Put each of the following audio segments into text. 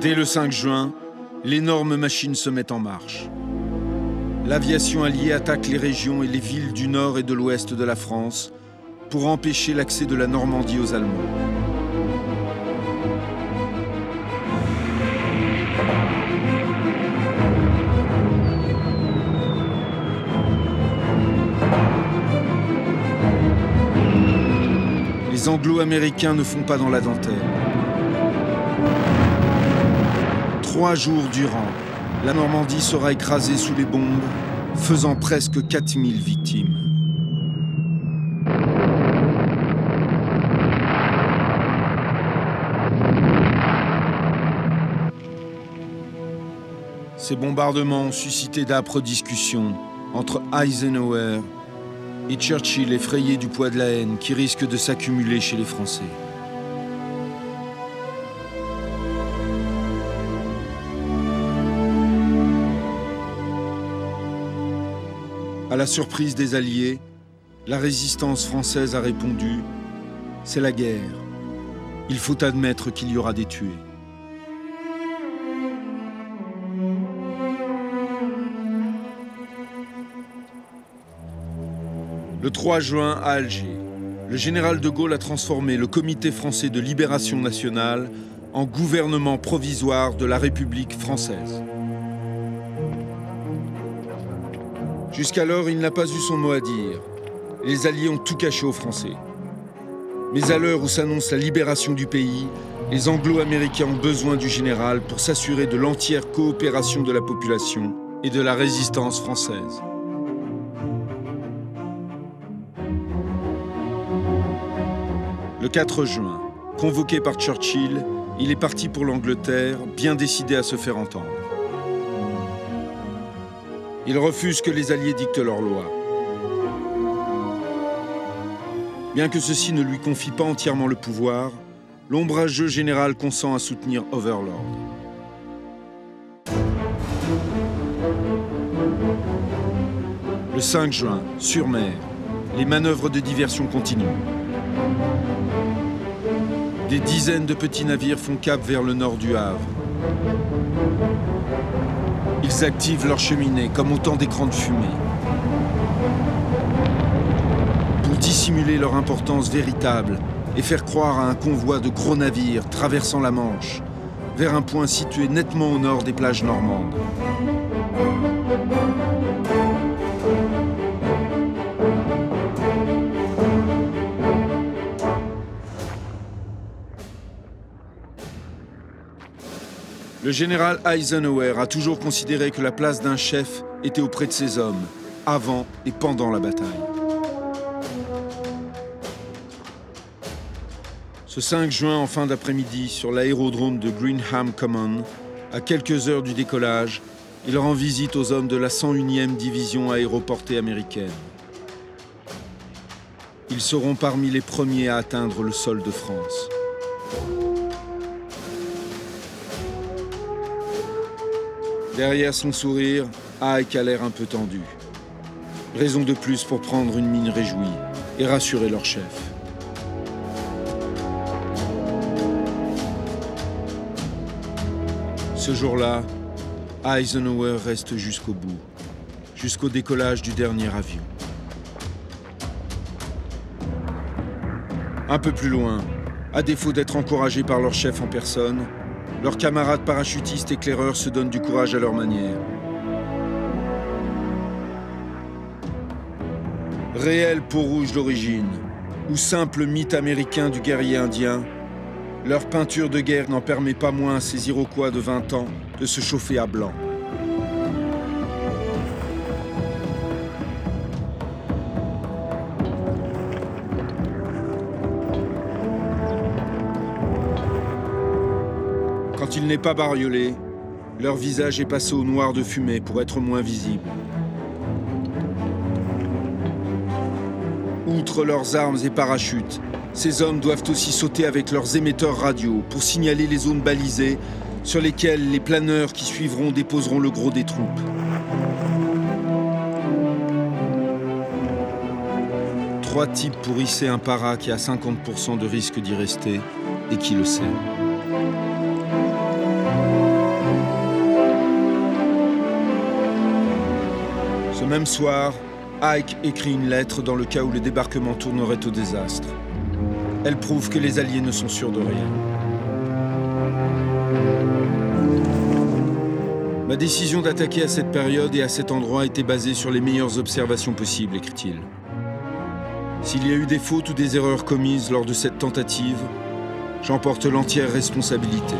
Dès le 5 juin, l'énorme machine se met en marche. L'aviation alliée attaque les régions et les villes du nord et de l'ouest de la France pour empêcher l'accès de la Normandie aux Allemands. Les Anglo-Américains ne font pas dans la dentelle. 3 jours durant, la Normandie sera écrasée sous les bombes, faisant presque 4000 victimes. Ces bombardements ont suscité d'âpres discussions entre Eisenhower et Churchill, effrayé du poids de la haine qui risque de s'accumuler chez les Français. À la surprise des Alliés, la résistance française a répondu « C'est la guerre. Il faut admettre qu'il y aura des tués. » Le 3 juin, à Alger, le général de Gaulle a transformé le Comité français de libération nationale en gouvernement provisoire de la République française. Jusqu'alors, il n'a pas eu son mot à dire. Les Alliés ont tout caché aux Français. Mais à l'heure où s'annonce la libération du pays, les Anglo-Américains ont besoin du général pour s'assurer de l'entière coopération de la population et de la résistance française. Le 4 juin, convoqué par Churchill, il est parti pour l'Angleterre, bien décidé à se faire entendre. Il refuse que les Alliés dictent leurs lois. Bien que ceux-ci ne lui confient pas entièrement le pouvoir, l'ombrageux général consent à soutenir Overlord. Le 5 juin, sur mer, les manœuvres de diversion continuent. Des dizaines de petits navires font cap vers le nord du Havre. Ils activent leurs cheminées comme autant d'écrans de fumée. Pour dissimuler leur importance véritable et faire croire à un convoi de gros navires traversant la Manche, vers un point situé nettement au nord des plages normandes. Le général Eisenhower a toujours considéré que la place d'un chef était auprès de ses hommes, avant et pendant la bataille. Ce 5 juin, en fin d'après-midi, sur l'aérodrome de Greenham Common, à quelques heures du décollage, il rend visite aux hommes de la 101e division aéroportée américaine. Ils seront parmi les premiers à atteindre le sol de France. Derrière son sourire, Ike a l'air un peu tendu. Raison de plus pour prendre une mine réjouie et rassurer leur chef. Ce jour-là, Eisenhower reste jusqu'au bout, jusqu'au décollage du dernier avion. Un peu plus loin, à défaut d'être encouragés par leur chef en personne, leurs camarades parachutistes éclaireurs se donnent du courage à leur manière. Réel peau rouge d'origine, ou simple mythe américain du guerrier indien, leur peinture de guerre n'en permet pas moins à ces Iroquois de 20 ans de se chauffer à blanc. Quand il n'est pas bariolé, leur visage est passé au noir de fumée pour être moins visible. Outre leurs armes et parachutes, ces hommes doivent aussi sauter avec leurs émetteurs radio pour signaler les zones balisées sur lesquelles les planeurs qui suivront déposeront le gros des troupes. Trois types pour hisser un para qui a 50% de risque d'y rester et qui le sait. même soir, Ike écrit une lettre dans le cas où le débarquement tournerait au désastre. Elle prouve que les Alliés ne sont sûrs de rien. Ma décision d'attaquer à cette période et à cet endroit était basée sur les meilleures observations possibles, écrit-il. S'il y a eu des fautes ou des erreurs commises lors de cette tentative, j'en porte l'entière responsabilité.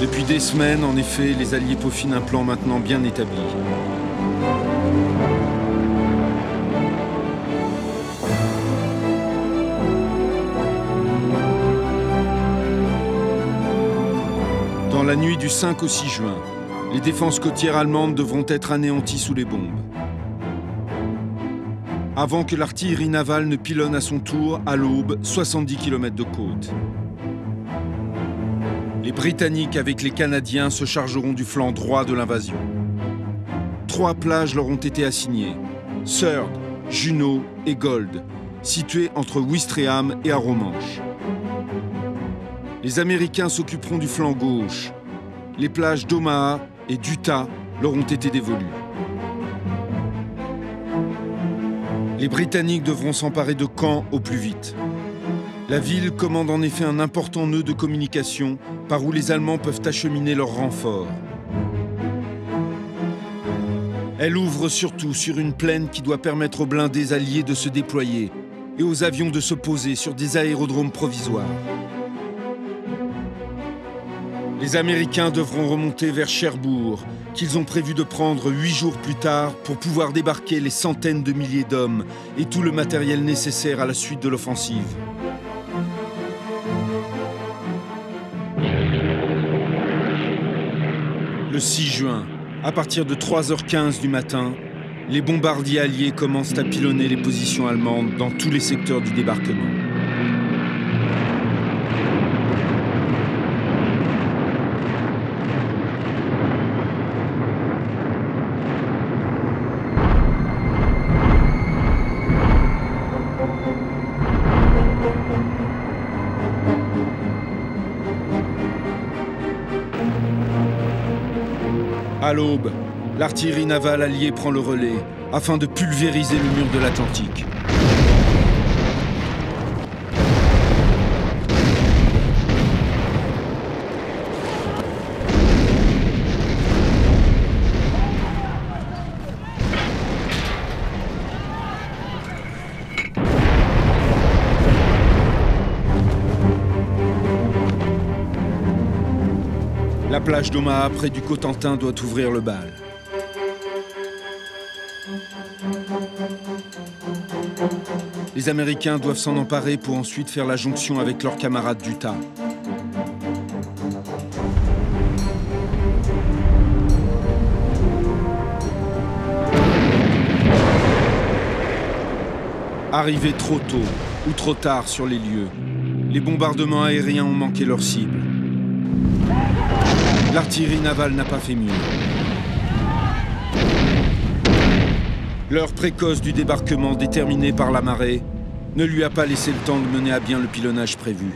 Depuis des semaines, en effet, les Alliés peaufinent un plan maintenant bien établi. Dans la nuit du 5 au 6 juin, les défenses côtières allemandes devront être anéanties sous les bombes. Avant que l'artillerie navale ne pilonne à son tour, à l'aube, 70 km de côte. Les Britanniques avec les Canadiens se chargeront du flanc droit de l'invasion. 3 plages leur ont été assignées, Third, Juno et Gold, situées entre Ouistreham et Arromanches. Les Américains s'occuperont du flanc gauche. Les plages d'Omaha et d'Utah leur ont été dévolues. Les Britanniques devront s'emparer de Caen au plus vite. La ville commande en effet un important nœud de communication par où les Allemands peuvent acheminer leurs renforts. Elle ouvre surtout sur une plaine qui doit permettre aux blindés alliés de se déployer et aux avions de se poser sur des aérodromes provisoires. Les Américains devront remonter vers Cherbourg, qu'ils ont prévu de prendre 8 jours plus tard pour pouvoir débarquer les centaines de milliers d'hommes et tout le matériel nécessaire à la suite de l'offensive. Le 6 juin, à partir de 3h15 du matin, les bombardiers alliés commencent à pilonner les positions allemandes dans tous les secteurs du débarquement. À l'aube, l'artillerie navale alliée prend le relais afin de pulvériser le mur de l'Atlantique. La plage d'Omaha, près du Cotentin, doit ouvrir le bal. Les Américains doivent s'en emparer pour ensuite faire la jonction avec leurs camarades d'Utah. Arrivés trop tôt ou trop tard sur les lieux, les bombardements aériens ont manqué leur cible. L'artillerie navale n'a pas fait mieux. L'heure précoce du débarquement, déterminée par la marée, ne lui a pas laissé le temps de mener à bien le pilonnage prévu.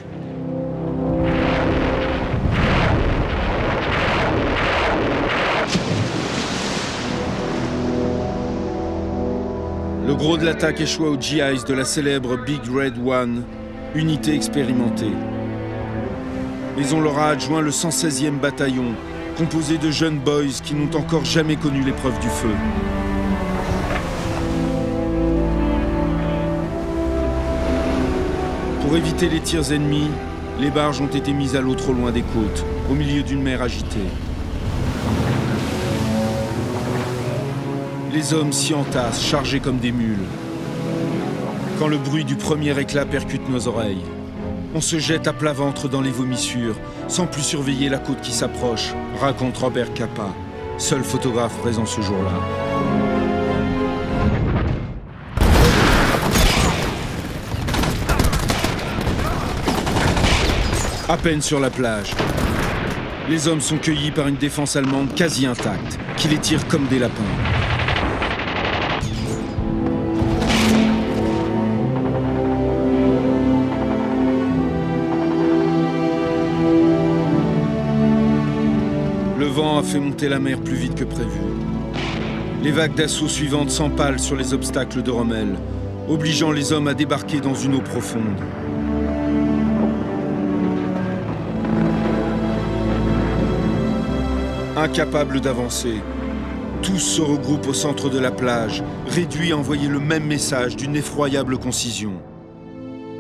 Le gros de l'attaque échoua aux GIs de la célèbre Big Red One, unité expérimentée. Mais on leur a adjoint le 116e bataillon, composé de jeunes boys qui n'ont encore jamais connu l'épreuve du feu. Pour éviter les tirs ennemis, les barges ont été mises à l'eau trop loin des côtes, au milieu d'une mer agitée. Les hommes s'y entassent, chargés comme des mules. Quand le bruit du premier éclat percute nos oreilles, on se jette à plat ventre dans les vomissures, sans plus surveiller la côte qui s'approche, raconte Robert Capa, seul photographe présent ce jour-là. À peine sur la plage, les hommes sont cueillis par une défense allemande quasi intacte, qui les tire comme des lapins. fait monter la mer plus vite que prévu. Les vagues d'assaut suivantes s'empalent sur les obstacles de Rommel, obligeant les hommes à débarquer dans une eau profonde. Incapables d'avancer, tous se regroupent au centre de la plage, réduits à envoyer le même message d'une effroyable concision.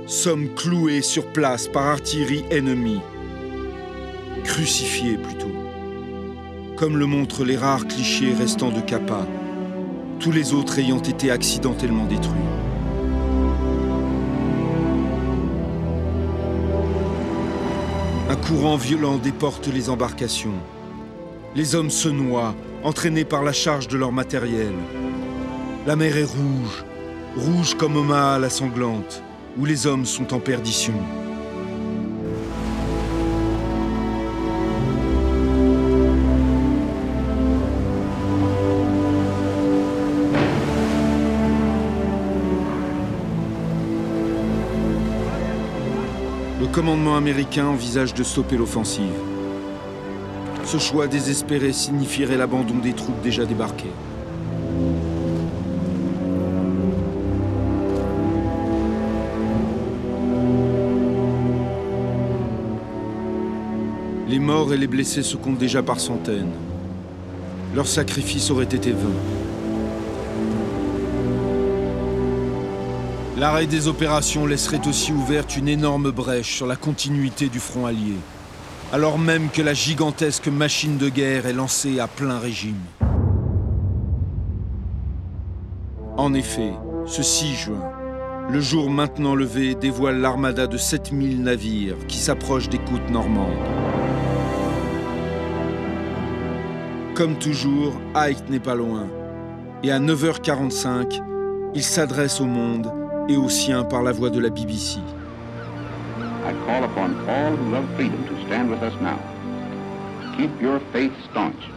Sommes cloués sur place par artillerie ennemie. Crucifiés plutôt. Comme le montrent les rares clichés restants de Capa, tous les autres ayant été accidentellement détruits. Un courant violent déporte les embarcations. Les hommes se noient, entraînés par la charge de leur matériel. La mer est rouge, rouge comme Omaha la sanglante, où les hommes sont en perdition. Le commandement américain envisage de stopper l'offensive. Ce choix désespéré signifierait l'abandon des troupes déjà débarquées. Les morts et les blessés se comptent déjà par centaines. Leur sacrifice aurait été vain. L'arrêt des opérations laisserait aussi ouverte une énorme brèche sur la continuité du front allié, alors même que la gigantesque machine de guerre est lancée à plein régime. En effet, ce 6 juin, le jour maintenant levé dévoile l'armada de 7000 navires qui s'approchent des côtes normandes. Comme toujours, Ike n'est pas loin. Et à 9h45, il s'adresse au monde et aux siens par la voix de la BBC. I call upon all who love freedom to stand with us now. Keep your faith staunch.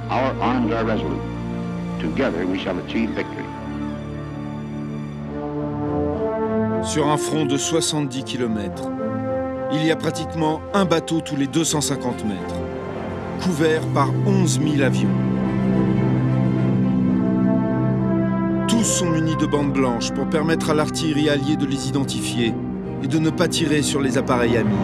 Our arms are resolute. Together we shall achieve victory. Sur un front de 70 km, il y a pratiquement un bateau tous les 250 mètres, couvert par 11 000 avions. Tous sont munis de bandes blanches pour permettre à l'artillerie alliée de les identifier et de ne pas tirer sur les appareils amis.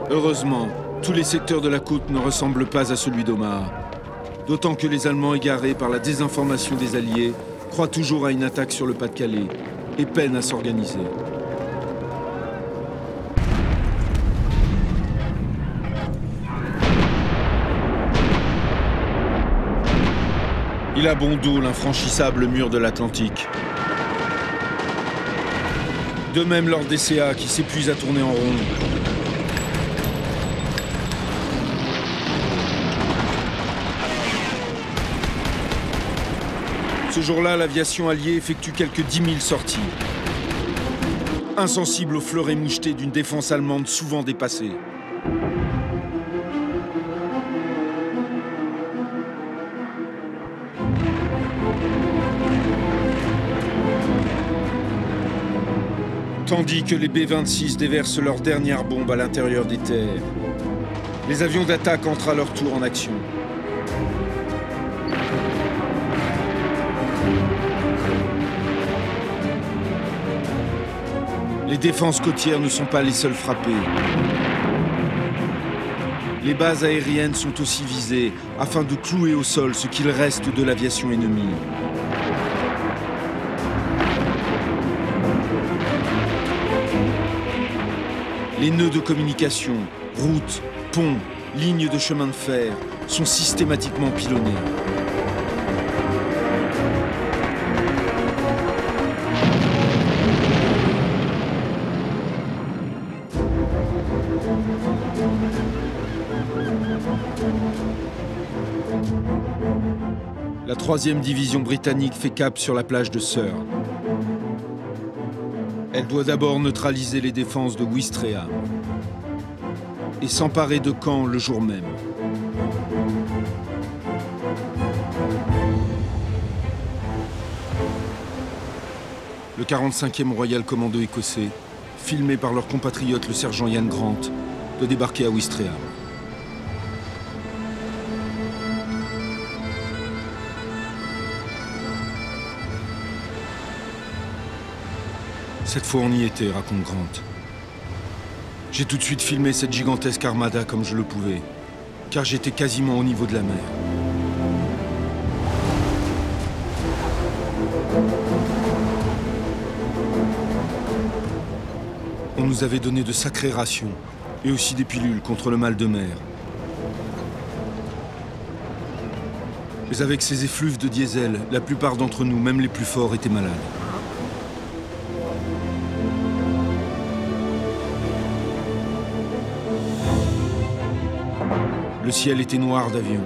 Heureusement, tous les secteurs de la côte ne ressemblent pas à celui d'Omaha. D'autant que les Allemands, égarés par la désinformation des Alliés, croient toujours à une attaque sur le Pas-de-Calais et peinent à s'organiser. Il a bon dos l'infranchissable mur de l'Atlantique. De même leurs DCA qui s'épuisent à tourner en rond. Ce jour-là, l'aviation alliée effectue quelques 10 000 sorties. Insensible aux fleurets mouchetés d'une défense allemande souvent dépassée. Tandis que les B-26 déversent leurs dernières bombes à l'intérieur des terres, les avions d'attaque entrent à leur tour en action. Les défenses côtières ne sont pas les seules frappées. Les bases aériennes sont aussi visées afin de clouer au sol ce qu'il reste de l'aviation ennemie. Les nœuds de communication, routes, ponts, lignes de chemin de fer sont systématiquement pilonnés. La 3e division britannique fait cap sur la plage de Sur. Elle doit d'abord neutraliser les défenses de Ouistreham et s'emparer de Caen le jour même. le 45e Royal Commando écossais, filmé par leur compatriote le sergent Ian Grant, de débarquer à Ouistreham. Cette fois on y était, raconte Grant. J'ai tout de suite filmé cette gigantesque armada comme je le pouvais, car j'étais quasiment au niveau de la mer. On nous avait donné de sacrées rations, et aussi des pilules contre le mal de mer. Mais avec ces effluves de diesel, la plupart d'entre nous, même les plus forts, étaient malades. Le ciel était noir d'avions.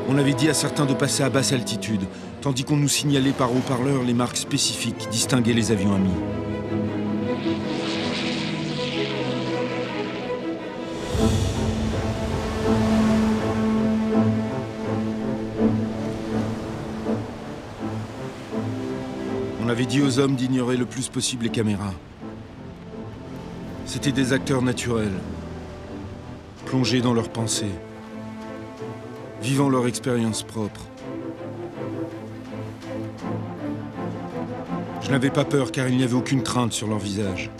On avait dit à certains de passer à basse altitude, tandis qu'on nous signalait par haut-parleur les marques spécifiques qui distinguaient les avions amis. On avait dit aux hommes d'ignorer le plus possible les caméras. C'étaient des acteurs naturels, plongés dans leurs pensées, vivant leur expérience propre. Je n'avais pas peur car il n'y avait aucune crainte sur leur visage.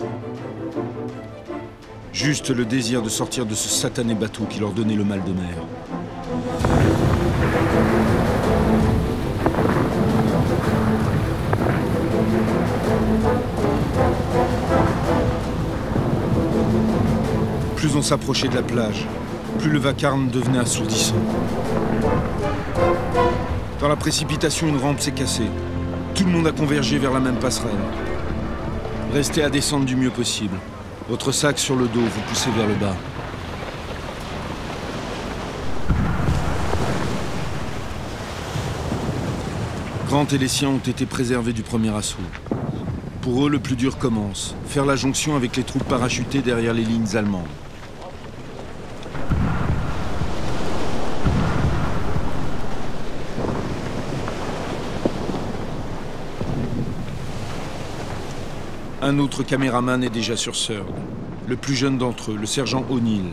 Juste le désir de sortir de ce satané bateau qui leur donnait le mal de mer. Plus on s'approchait de la plage, plus le vacarme devenait assourdissant. Dans la précipitation, une rampe s'est cassée. Tout le monde a convergé vers la même passerelle. Restez à descendre du mieux possible. Votre sac sur le dos, vous poussez vers le bas. Grant et les siens ont été préservés du premier assaut. Pour eux, le plus dur commence. Faire la jonction avec les troupes parachutées derrière les lignes allemandes. Un autre caméraman est déjà sur Surd. Le plus jeune d'entre eux, le sergent O'Neill,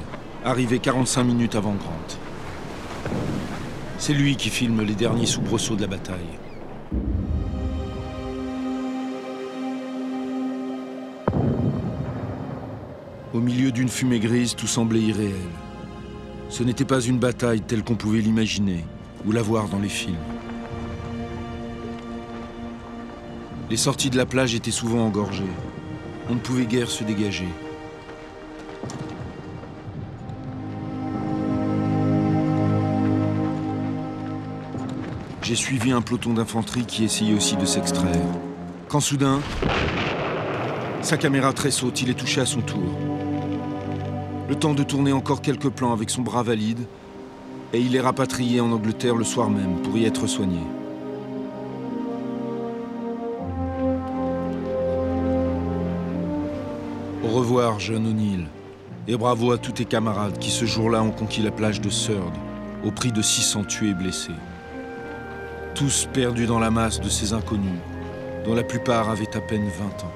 arrivé 45 minutes avant Grant. C'est lui qui filme les derniers soubresauts de la bataille. Au milieu d'une fumée grise, tout semblait irréel. Ce n'était pas une bataille telle qu'on pouvait l'imaginer ou la voir dans les films. Les sorties de la plage étaient souvent engorgées. On ne pouvait guère se dégager. J'ai suivi un peloton d'infanterie qui essayait aussi de s'extraire. Quand soudain, sa caméra tressaute, il est touché à son tour. Le temps de tourner encore quelques plans avec son bras valide, et il est rapatrié en Angleterre le soir même pour y être soigné. Au revoir, jeune O'Neill, et bravo à tous tes camarades qui ce jour-là ont conquis la plage de Surd, au prix de 600 tués et blessés. Tous perdus dans la masse de ces inconnus, dont la plupart avaient à peine 20 ans.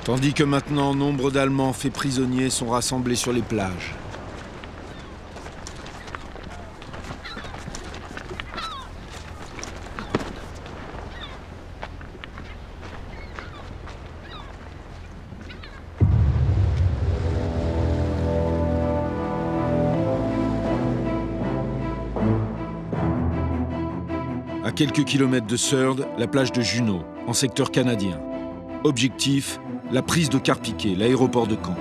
Tandis que maintenant, nombre d'Allemands faits prisonniers sont rassemblés sur les plages. À quelques kilomètres de Surd, la plage de Juno, en secteur canadien. Objectif, la prise de Carpiquet, l'aéroport de Caen.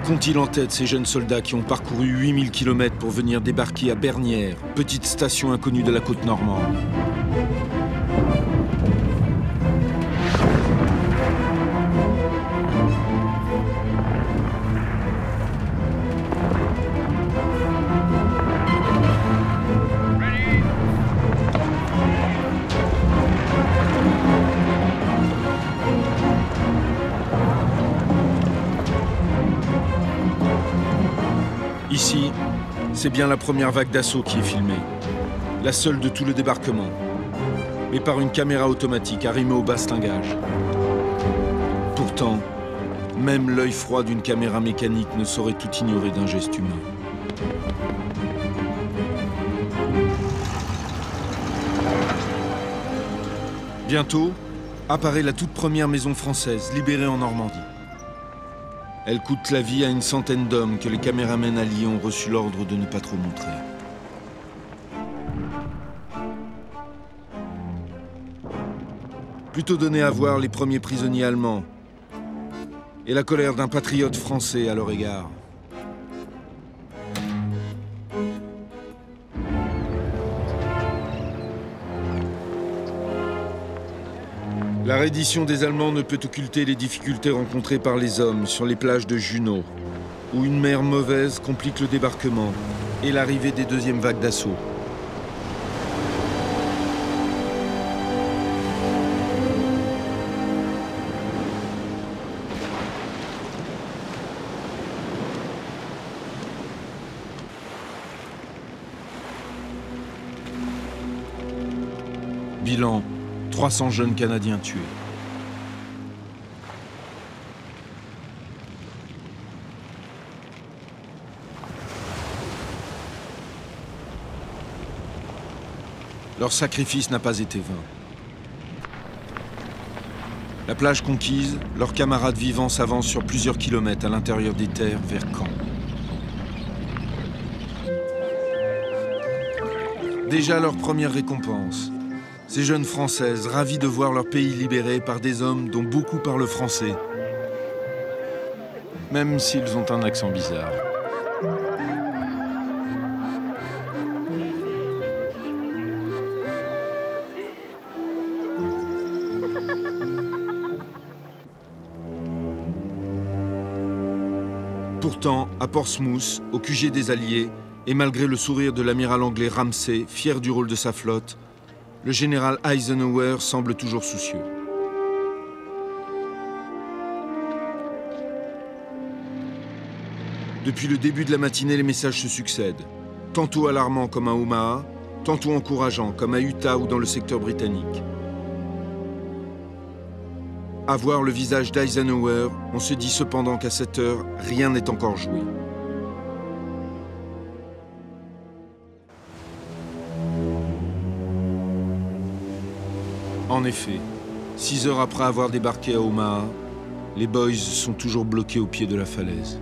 Qu'ont-ils en tête ces jeunes soldats qui ont parcouru 8000 km pour venir débarquer à Bernières, petite station inconnue de la côte normande? C'est bien la première vague d'assaut qui est filmée, la seule de tout le débarquement, mais par une caméra automatique arrimée au bastingage. Pourtant, même l'œil froid d'une caméra mécanique ne saurait tout ignorer d'un geste humain. Bientôt, apparaît la toute première maison française libérée en Normandie. Elle coûte la vie à une centaine d'hommes que les caméramens alliés ont reçu l'ordre de ne pas trop montrer. Plutôt donné à voir les premiers prisonniers allemands et la colère d'un patriote français à leur égard. La reddition des Allemands ne peut occulter les difficultés rencontrées par les hommes sur les plages de Junot, où une mer mauvaise complique le débarquement et l'arrivée des deuxièmes vagues d'assaut. Bilan, 300 jeunes Canadiens tués. Leur sacrifice n'a pas été vain. La plage conquise, leurs camarades vivants s'avancent sur plusieurs kilomètres à l'intérieur des terres vers Caen. Déjà leur première récompense. Ces jeunes Françaises, ravies de voir leur pays libéré par des hommes dont beaucoup parlent français, même s'ils ont un accent bizarre. Pourtant, à Portsmouth, au QG des Alliés, et malgré le sourire de l'amiral anglais Ramsay, fier du rôle de sa flotte, le général Eisenhower semble toujours soucieux. Depuis le début de la matinée, les messages se succèdent, tantôt alarmants comme à Omaha, tantôt encourageants comme à Utah ou dans le secteur britannique. À voir le visage d'Eisenhower, on se dit cependant qu'à cette heure, rien n'est encore joué. En effet, 6 heures après avoir débarqué à Omaha, les Boys sont toujours bloqués au pied de la falaise.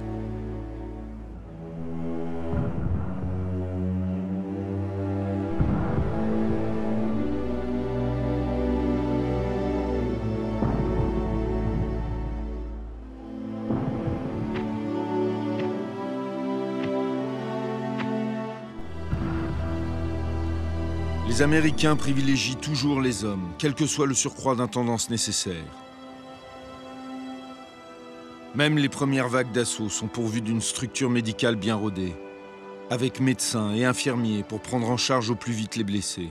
Les Américains privilégient toujours les hommes, quel que soit le surcroît d'intendance nécessaire. Même les premières vagues d'assaut sont pourvues d'une structure médicale bien rodée, avec médecins et infirmiers pour prendre en charge au plus vite les blessés,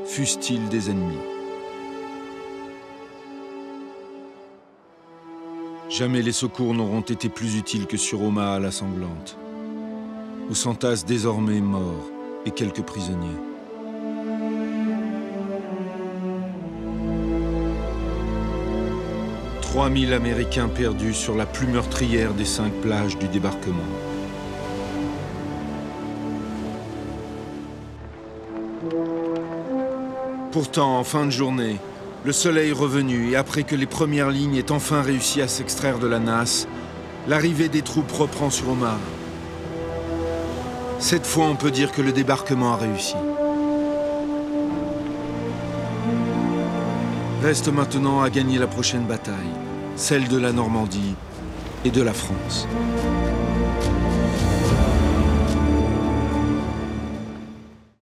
fussent-ils des ennemis. Jamais les secours n'auront été plus utiles que sur Omaha la sanglante, où s'entassent désormais morts et quelques prisonniers. 3000 Américains perdus sur la plus meurtrière des 5 plages du débarquement. Pourtant, en fin de journée, le soleil revenu et après que les premières lignes aient enfin réussi à s'extraire de la nasse, l'arrivée des troupes reprend sur Omaha. Cette fois, on peut dire que le débarquement a réussi. Reste maintenant à gagner la prochaine bataille, celle de la Normandie et de la France.